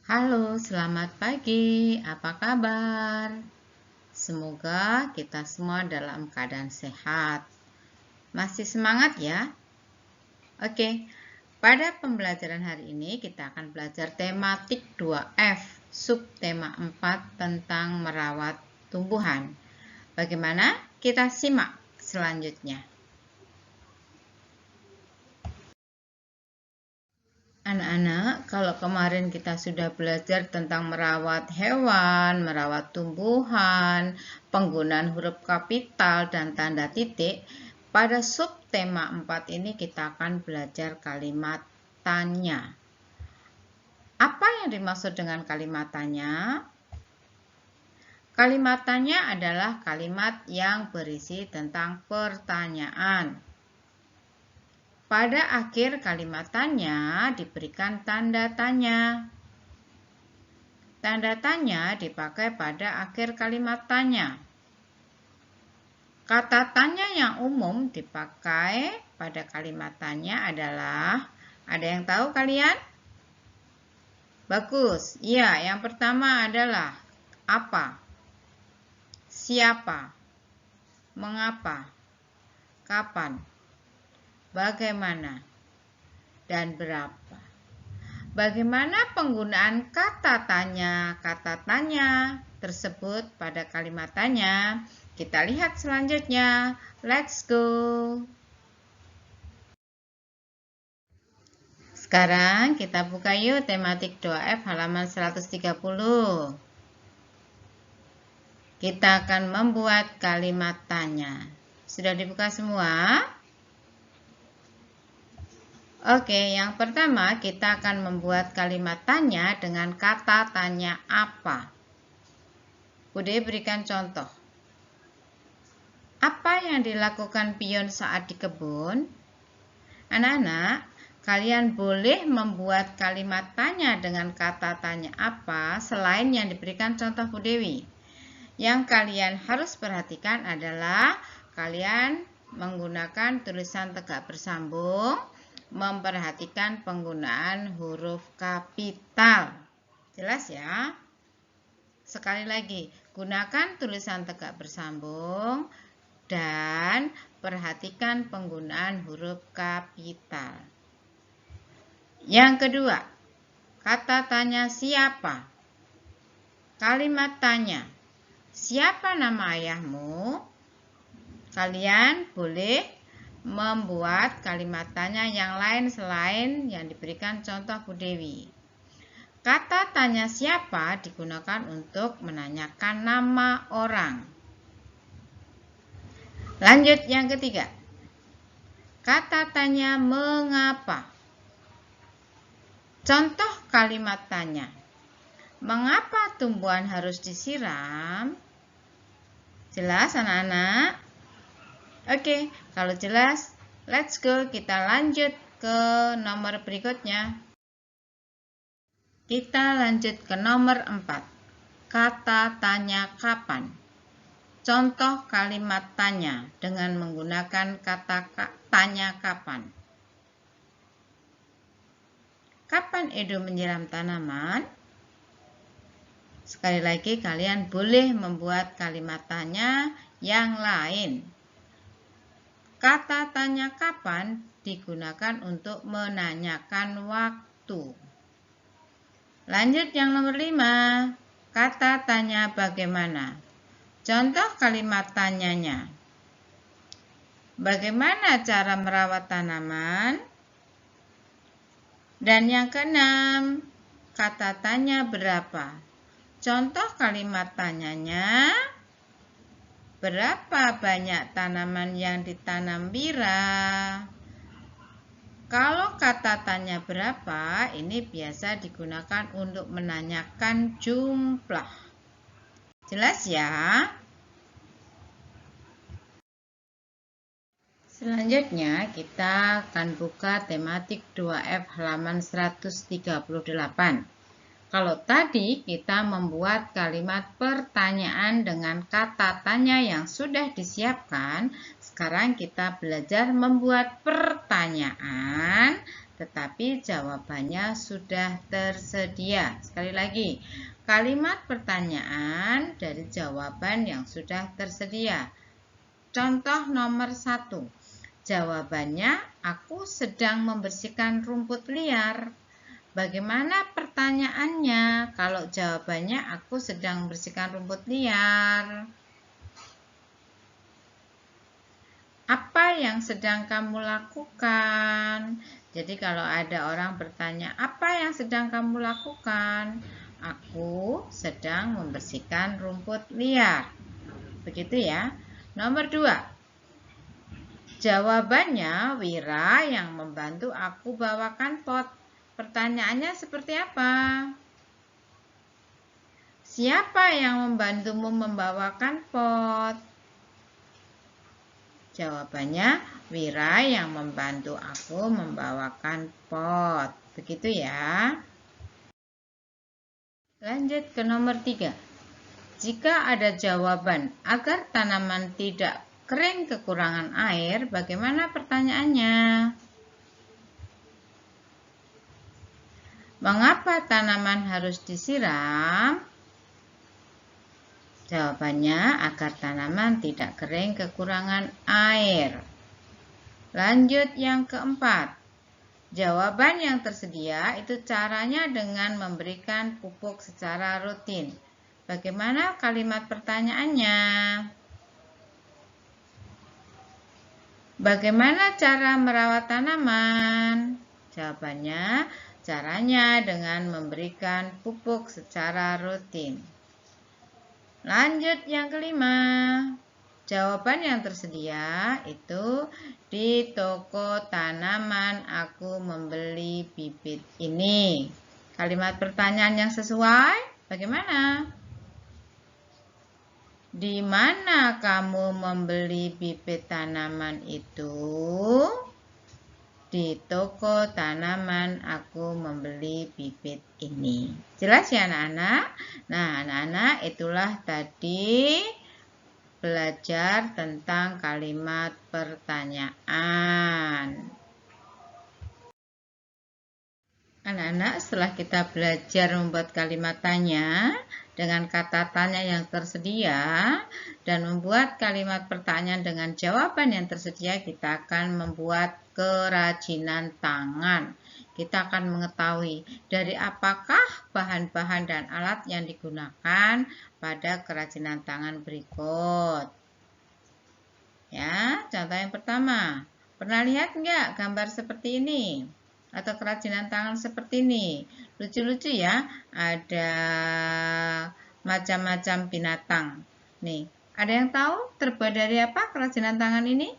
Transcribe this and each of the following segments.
Halo, selamat pagi. Apa kabar? Semoga kita semua dalam keadaan sehat. Masih semangat ya? Oke, pada pembelajaran hari ini kita akan belajar tematik 2F, subtema 4 tentang merawat tumbuhan. Bagaimana? Kita simak selanjutnya. Anak-anak, kalau kemarin kita sudah belajar tentang merawat hewan, merawat tumbuhan, penggunaan huruf kapital dan tanda titik, pada subtema 4 ini kita akan belajar kalimat tanya. Apa yang dimaksud dengan kalimat tanya? Kalimat tanya adalah kalimat yang berisi tentang pertanyaan. Pada akhir kalimat tanya diberikan tanda tanya. Tanda tanya dipakai pada akhir kalimat tanya. Kata tanya yang umum dipakai pada kalimat tanya adalah, ada yang tahu kalian? Bagus. Iya, yang pertama adalah apa? Siapa? Mengapa? Kapan? Bagaimana? Dan berapa? Bagaimana penggunaan kata tanya tersebut pada kalimat tanya? Kita lihat selanjutnya. Let's go. Sekarang kita buka yuk tematik 2F halaman 130. Kita akan membuat kalimat tanya. Sudah dibuka semua? Oke, yang pertama kita akan membuat kalimat tanya dengan kata tanya apa. Bude berikan contoh. Apa yang dilakukan pion saat di kebun? Anak-anak, kalian boleh membuat kalimat tanya dengan kata tanya apa selain yang diberikan contoh Bu Dewi. Yang kalian harus perhatikan adalah kalian menggunakan tulisan tegak bersambung, memperhatikan penggunaan huruf kapital. Jelas ya? Sekali lagi, gunakan tulisan tegak bersambung dan perhatikan penggunaan huruf kapital. Yang kedua, kata tanya siapa? Kalimat tanya, siapa nama ayahmu? Kalian boleh membuat kalimat tanya yang lain selain yang diberikan contoh Bu Dewi. Kata tanya siapa digunakan untuk menanyakan nama orang. Lanjut yang ketiga. Kata tanya mengapa. Contoh kalimat tanya. Mengapa tumbuhan harus disiram? Jelas anak-anak? Oke, kalau jelas, let's go. Kita lanjut ke nomor berikutnya. Kita lanjut ke nomor 4. Kata tanya kapan. Contoh kalimat tanya dengan menggunakan kata tanya kapan. Kapan Edo menyiram tanaman? Sekali lagi kalian boleh membuat kalimat tanya yang lain. Kata tanya kapan digunakan untuk menanyakan waktu. Lanjut yang nomor 5. Kata tanya bagaimana. Contoh kalimat tanyanya. Bagaimana cara merawat tanaman? Dan yang keenam, kata tanya berapa. Contoh kalimat tanyanya. Berapa banyak tanaman yang ditanam Bira? Kalau kata tanya berapa, ini biasa digunakan untuk menanyakan jumlah. Jelas ya? Selanjutnya kita akan buka tematik 2F halaman 138. Kalau tadi kita membuat kalimat pertanyaan dengan kata tanya yang sudah disiapkan, sekarang kita belajar membuat pertanyaan tetapi jawabannya sudah tersedia. Sekali lagi, kalimat pertanyaan dari jawaban yang sudah tersedia. Contoh nomor 1. Jawabannya, aku sedang membersihkan rumput liar. Bagaimana pertanyaannya kalau jawabannya aku sedang membersihkan rumput liar? Apa yang sedang kamu lakukan? Jadi kalau ada orang bertanya, apa yang sedang kamu lakukan? Aku sedang membersihkan rumput liar. Begitu ya. Nomor 2. Jawabannya, Wira yang membantu aku bawakan pot. Pertanyaannya seperti apa? Siapa yang membantumu membawakan pot? Jawabannya, Wira yang membantu aku membawakan pot. Begitu ya. Lanjut ke nomor 3. Jika ada jawaban agar tanaman tidak kering kekurangan air, bagaimana pertanyaannya? Mengapa tanaman harus disiram? Jawabannya agar tanaman tidak kering kekurangan air. Lanjut yang keempat. Jawaban yang tersedia itu caranya dengan memberikan pupuk secara rutin. Bagaimana kalimat pertanyaannya? Bagaimana cara merawat tanaman? Jawabannya, caranya dengan memberikan pupuk secara rutin. Lanjut yang kelima. Jawaban yang tersedia itu di toko tanaman aku membeli bibit ini. Kalimat pertanyaan yang sesuai bagaimana? Di mana kamu membeli bibit tanaman itu? Di toko tanaman aku membeli bibit ini. Jelas ya anak-anak? Nah, anak-anak itulah tadi belajar tentang kalimat pertanyaan. Anak-anak, setelah kita belajar membuat kalimat tanya dengan kata tanya yang tersedia dan membuat kalimat pertanyaan dengan jawaban yang tersedia, kita akan membuat kerajinan tangan. Kita akan mengetahui dari apakah bahan-bahan dan alat yang digunakan pada kerajinan tangan berikut. Ya, contoh yang pertama. Pernah lihat nggak gambar seperti ini? Atau kerajinan tangan seperti ini? Lucu-lucu ya. Ada macam-macam binatang. Nih, ada yang tahu terbuat dari apa kerajinan tangan ini?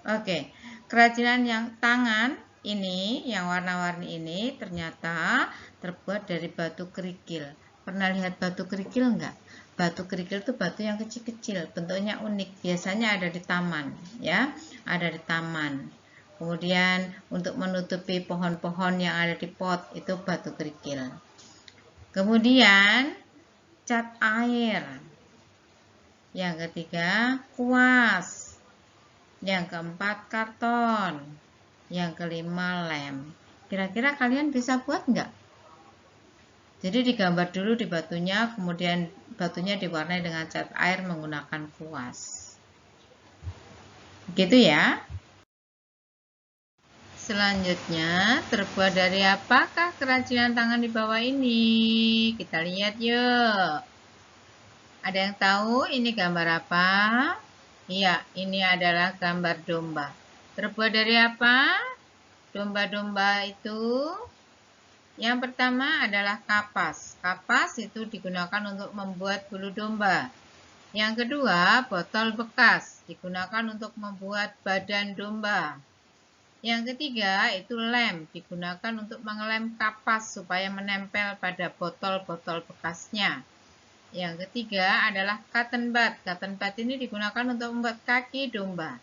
Oke, kerajinan yang tangan ini, yang warna-warni ini ternyata terbuat dari batu kerikil. Pernah lihat batu kerikil enggak? Batu kerikil itu batu yang kecil-kecil, bentuknya unik. Biasanya ada di taman, ya, ada di taman. Kemudian untuk menutupi pohon-pohon yang ada di pot itu batu kerikil. Kemudian cat air. Yang ketiga kuas. Yang keempat karton. Yang kelima lem. Kira-kira kalian bisa buat enggak? Jadi digambar dulu di batunya, kemudian batunya diwarnai dengan cat air menggunakan kuas. Begitu ya. Selanjutnya, terbuat dari apakah kerajinan tangan di bawah ini? Kita lihat yuk. Ada yang tahu ini gambar apa? Iya, ini adalah gambar domba. Terbuat dari apa? Domba-domba itu yang pertama adalah kapas. Kapas itu digunakan untuk membuat bulu domba. Yang kedua, botol bekas digunakan untuk membuat badan domba. Yang ketiga, itu lem digunakan untuk mengelem kapas supaya menempel pada botol-botol bekasnya. Yang ketiga adalah cotton bud. Cotton bud ini digunakan untuk membuat kaki domba.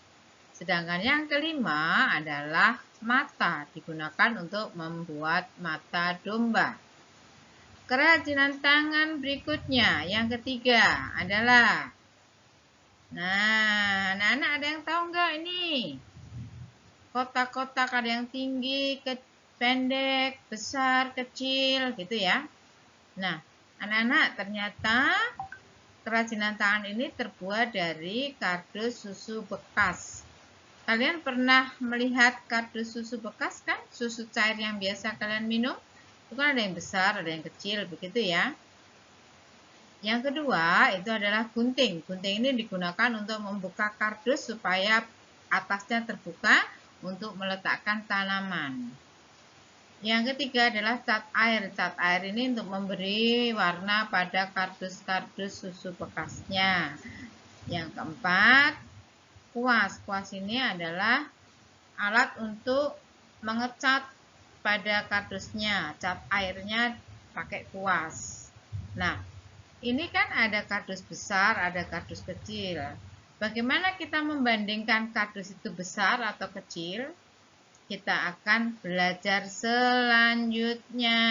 Sedangkan yang kelima adalah mata, digunakan untuk membuat mata domba. Kerajinan tangan berikutnya, yang ketiga adalah, nah, anak-anak ada yang tahu nggak ini? kotak-kotak, ada yang tinggi, pendek, besar, kecil, gitu ya. Nah, anak-anak, ternyata kerajinan tangan ini terbuat dari kardus susu bekas. Kalian pernah melihat kardus susu bekas kan? Susu cair yang biasa kalian minum? Itu kan ada yang besar, ada yang kecil, begitu ya. Yang kedua, itu adalah gunting. Gunting ini digunakan untuk membuka kardus supaya atasnya terbuka untuk meletakkan tanaman. Yang ketiga adalah cat air. Cat air ini untuk memberi warna pada kardus-kardus susu bekasnya. Yang keempat, kuas. Kuas ini adalah alat untuk mengecat pada kardusnya. Cat airnya pakai kuas. Nah, ini kan ada kardus besar, ada kardus kecil. Bagaimana kita membandingkan kardus itu besar atau kecil? Kita akan belajar selanjutnya.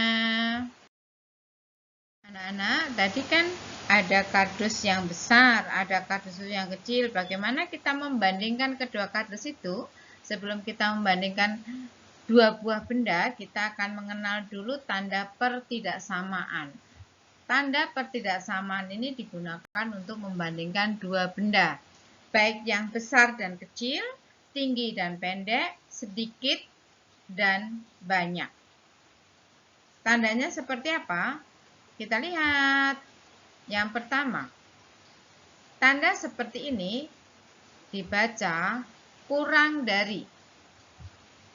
Anak-anak, tadi kan ada kardus yang besar, ada kardus yang kecil. Bagaimana kita membandingkan kedua kardus itu? Sebelum kita membandingkan dua buah benda, kita akan mengenal dulu tanda pertidaksamaan. Tanda pertidaksamaan ini digunakan untuk membandingkan dua benda, baik yang besar dan kecil, tinggi dan pendek, sedikit dan banyak. Tandanya seperti apa? Kita lihat. Yang pertama, tanda seperti ini dibaca kurang dari.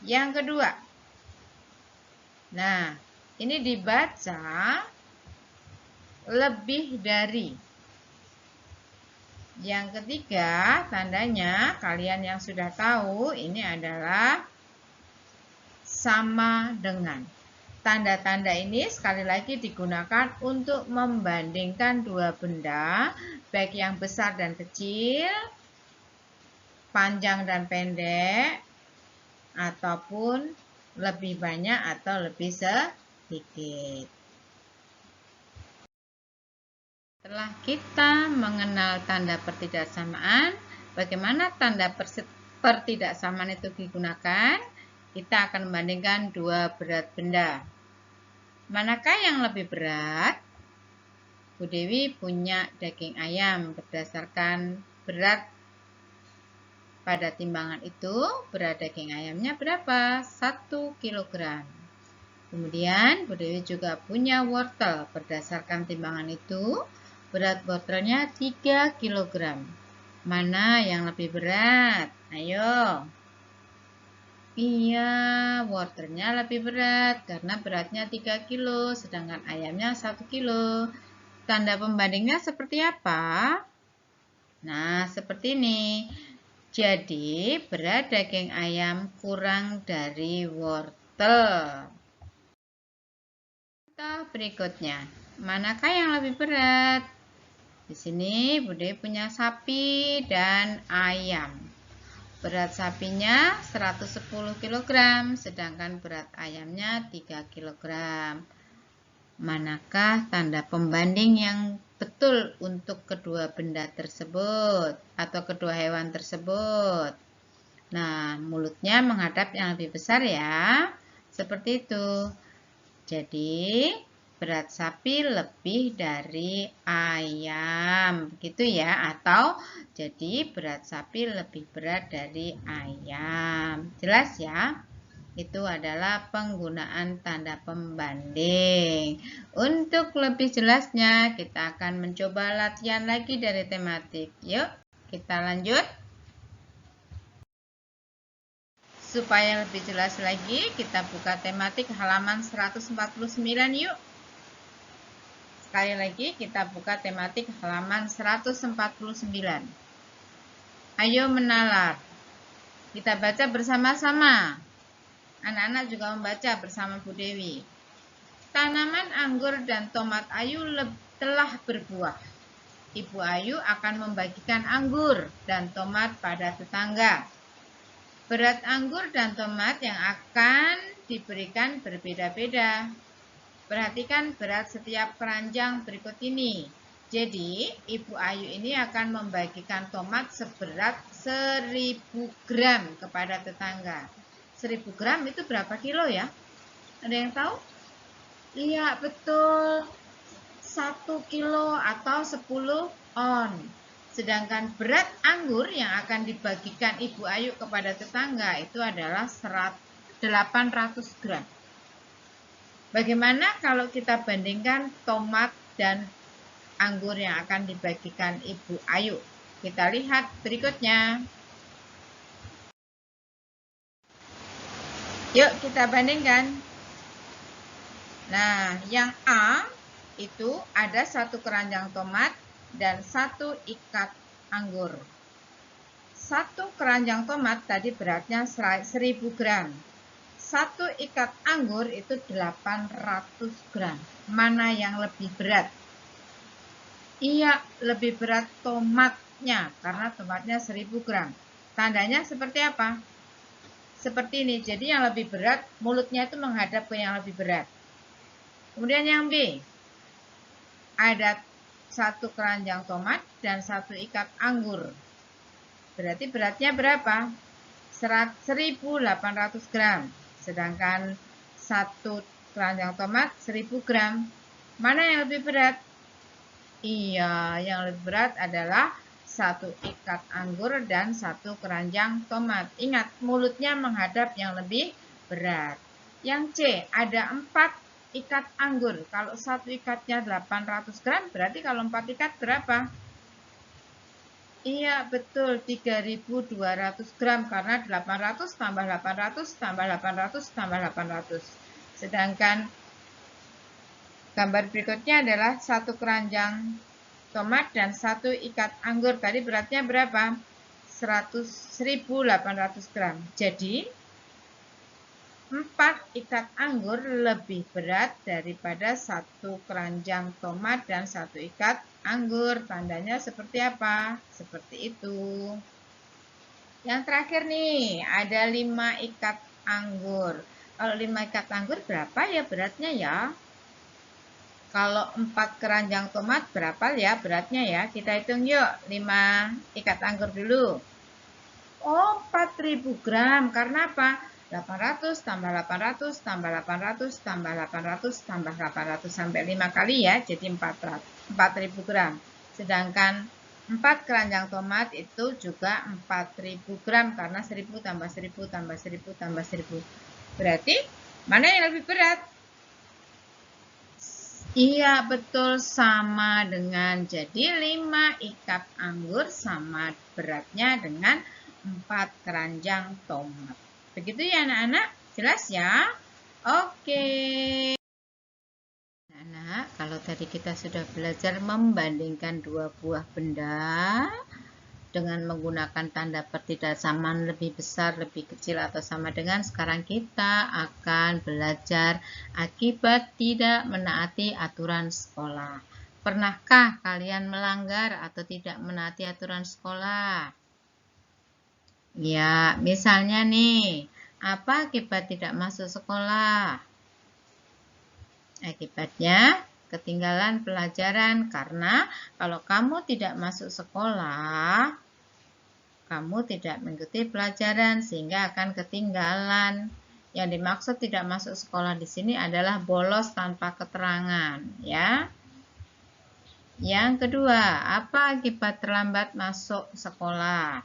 Yang kedua, nah, ini dibaca lebih dari. Yang ketiga, tandanya kalian yang sudah tahu ini adalah sama dengan. Tanda-tanda ini sekali lagi digunakan untuk membandingkan dua benda, baik yang besar dan kecil, panjang dan pendek, ataupun lebih banyak atau lebih sedikit. Setelah kita mengenal tanda pertidaksamaan, bagaimana tanda pertidaksamaan itu digunakan? Kita akan membandingkan dua berat benda. Manakah yang lebih berat? Bu Dewi punya daging ayam. Berdasarkan berat pada timbangan itu, berat daging ayamnya berapa? 1 kg. Kemudian Bu Dewi juga punya wortel. Berdasarkan timbangan itu, berat wortelnya 3 kg. Mana yang lebih berat? Ayo. Iya, wortelnya lebih berat karena beratnya 3 kg, sedangkan ayamnya 1 kg. Tanda pembandingnya seperti apa? Nah, seperti ini. Jadi, berat daging ayam kurang dari wortel. Contoh berikutnya, manakah yang lebih berat? Di sini Bude punya sapi dan ayam. Berat sapinya 110 kg, sedangkan berat ayamnya 3 kg. Manakah tanda pembanding yang betul untuk kedua benda tersebut atau kedua hewan tersebut? Nah, mulutnya menghadap yang lebih besar ya. Seperti itu. Jadi, berat sapi lebih dari ayam, begitu ya, atau jadi berat sapi lebih berat dari ayam. Jelas ya? Itu adalah penggunaan tanda pembanding. Untuk lebih jelasnya, kita akan mencoba latihan lagi dari tematik. Yuk, kita lanjut. Supaya lebih jelas lagi, kita buka tematik halaman 149 yuk. Sekali lagi kita buka tematik halaman 149. Ayo menalar. Kita baca bersama-sama. Anak-anak juga membaca bersama Bu Dewi. Tanaman anggur dan tomat Ayu telah berbuah. Ibu Ayu akan membagikan anggur dan tomat pada tetangga. Berat anggur dan tomat yang akan diberikan berbeda-beda. Perhatikan berat setiap keranjang berikut ini. Jadi, Ibu Ayu ini akan membagikan tomat seberat 1000 gram kepada tetangga. 1000 gram itu berapa kilo ya? Ada yang tahu? Iya, betul. 1 kilo atau 10 on. Sedangkan berat anggur yang akan dibagikan Ibu Ayu kepada tetangga itu adalah 800 gram. Bagaimana kalau kita bandingkan tomat dan anggur yang akan dibagikan Ibu Ayu? Kita lihat berikutnya. Yuk kita bandingkan. Nah, yang A itu ada 1 keranjang tomat dan 1 ikat anggur. 1 keranjang tomat tadi beratnya 1000 gram. 1 ikat anggur itu 800 gram. Mana yang lebih berat? Iya, lebih berat tomatnya karena tomatnya 1000 gram. Tandanya seperti apa? Seperti ini. Jadi yang lebih berat, mulutnya itu menghadap ke yang lebih berat. Kemudian yang B. Ada 1 keranjang tomat dan 1 ikat anggur. Berarti beratnya berapa? 1800 gram. Sedangkan 1 keranjang tomat 1000 gram. Mana yang lebih berat? Iya, yang lebih berat adalah 1 ikat anggur dan 1 keranjang tomat. Ingat, mulutnya menghadap yang lebih berat. Yang C, ada 4 ikat anggur. Kalau 1 ikatnya 800 gram, berarti kalau 4 ikat berapa? Iya, betul, 3200 gram karena 800 tambah 800 tambah 800 tambah 800. Sedangkan gambar berikutnya adalah 1 keranjang tomat dan 1 ikat anggur. Tadi beratnya berapa? 1800 gram. Jadi 4 ikat anggur lebih berat daripada 1 keranjang tomat dan 1 ikat anggur. Tandanya seperti apa? Seperti itu. Yang terakhir nih, ada 5 ikat anggur. Kalau 5 ikat anggur berapa ya beratnya ya? Kalau 4 keranjang tomat berapa ya beratnya ya? Kita hitung yuk, 5 ikat anggur dulu. Oh, 4000 gram. Karena apa? 800 tambah 800 tambah 800 tambah 800 tambah 800 sampai 5 kali ya, jadi 4000 gram. Sedangkan 4 keranjang tomat itu juga 4000 gram karena 1000 tambah 1000 tambah 1000 tambah 1000. Berarti mana yang lebih berat? Iya, betul, sama dengan. Jadi 5 ikat anggur sama beratnya dengan 4 keranjang tomat. Begitu ya anak-anak? Jelas ya? Oke. Anak-anak, kalau tadi kita sudah belajar membandingkan dua buah benda dengan menggunakan tanda pertidaksamaan lebih besar, lebih kecil, atau sama dengan, sekarang kita akan belajar akibat tidak menaati aturan sekolah. Pernahkah kalian melanggar atau tidak menaati aturan sekolah? Ya, misalnya nih, apa akibat tidak masuk sekolah? Akibatnya ketinggalan pelajaran, karena kalau kamu tidak masuk sekolah, kamu tidak mengikuti pelajaran sehingga akan ketinggalan. Yang dimaksud tidak masuk sekolah di sini adalah bolos tanpa keterangan, ya. Yang kedua, apa akibat terlambat masuk sekolah?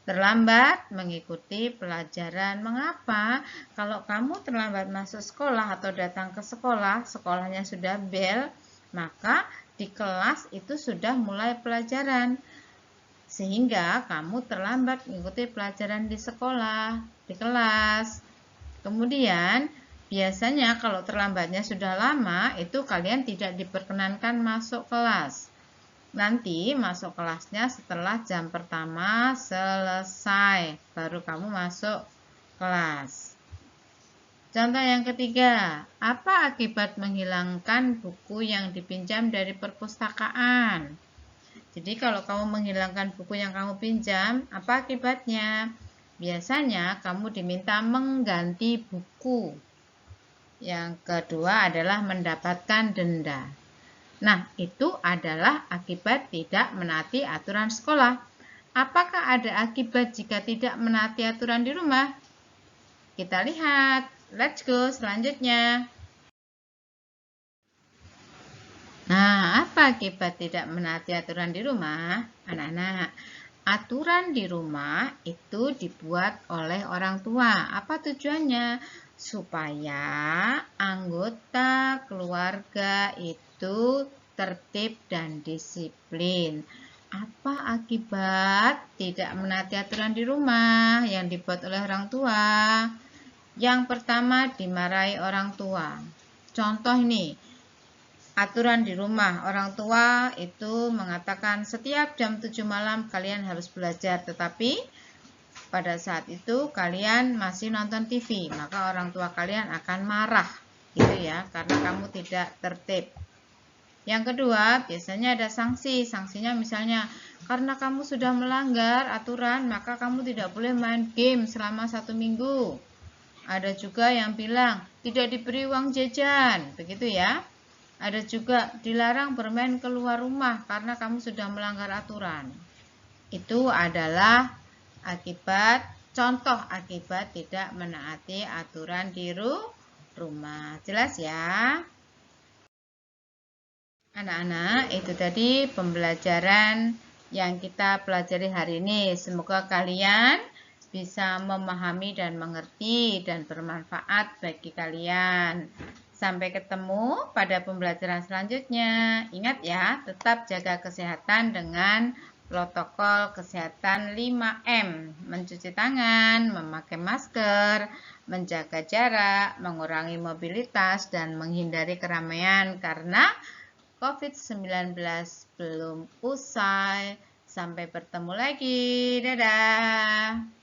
Terlambat mengikuti pelajaran. Mengapa? Kalau kamu terlambat masuk sekolah atau datang ke sekolah, sekolahnya sudah bel, maka di kelas itu sudah mulai pelajaran. Sehingga kamu terlambat mengikuti pelajaran di sekolah, di kelas. Kemudian, biasanya kalau terlambatnya sudah lama, itu kalian tidak diperkenankan masuk kelas. Nanti masuk kelasnya setelah jam pertama selesai, baru kamu masuk kelas. Contoh yang ketiga, apa akibat menghilangkan buku yang dipinjam dari perpustakaan? Jadi kalau kamu menghilangkan buku yang kamu pinjam, apa akibatnya? Biasanya kamu diminta mengganti buku. Yang kedua adalah mendapatkan denda. Nah, itu adalah akibat tidak menaati aturan sekolah. Apakah ada akibat jika tidak menaati aturan di rumah? Kita lihat. Let's go selanjutnya. Nah, apa akibat tidak menaati aturan di rumah? Anak-anak, aturan di rumah itu dibuat oleh orang tua. Apa tujuannya? Supaya anggota keluarga itu tertib dan disiplin. Apa akibat tidak menaati aturan di rumah yang dibuat oleh orang tua? Yang pertama, dimarahi orang tua. Contoh ini, aturan di rumah, orang tua itu mengatakan setiap jam 7 malam kalian harus belajar, tetapi pada saat itu kalian masih nonton TV, maka orang tua kalian akan marah, gitu ya, karena kamu tidak tertib. Yang kedua, biasanya ada sanksi. Sanksinya misalnya, karena kamu sudah melanggar aturan, maka kamu tidak boleh main game selama 1 minggu. Ada juga yang bilang, tidak diberi uang jajan, begitu ya. Ada juga dilarang bermain keluar rumah karena kamu sudah melanggar aturan. Itu adalah contoh akibat tidak menaati aturan di rumah. Jelas ya? Anak-anak, itu tadi pembelajaran yang kita pelajari hari ini. Semoga kalian bisa memahami dan mengerti dan bermanfaat bagi kalian. Sampai ketemu pada pembelajaran selanjutnya. Ingat ya, tetap jaga kesehatan dengan protokol kesehatan 5M. Mencuci tangan, memakai masker, menjaga jarak, mengurangi mobilitas, dan menghindari keramaian karena COVID-19 belum usai. Sampai bertemu lagi. Dadah.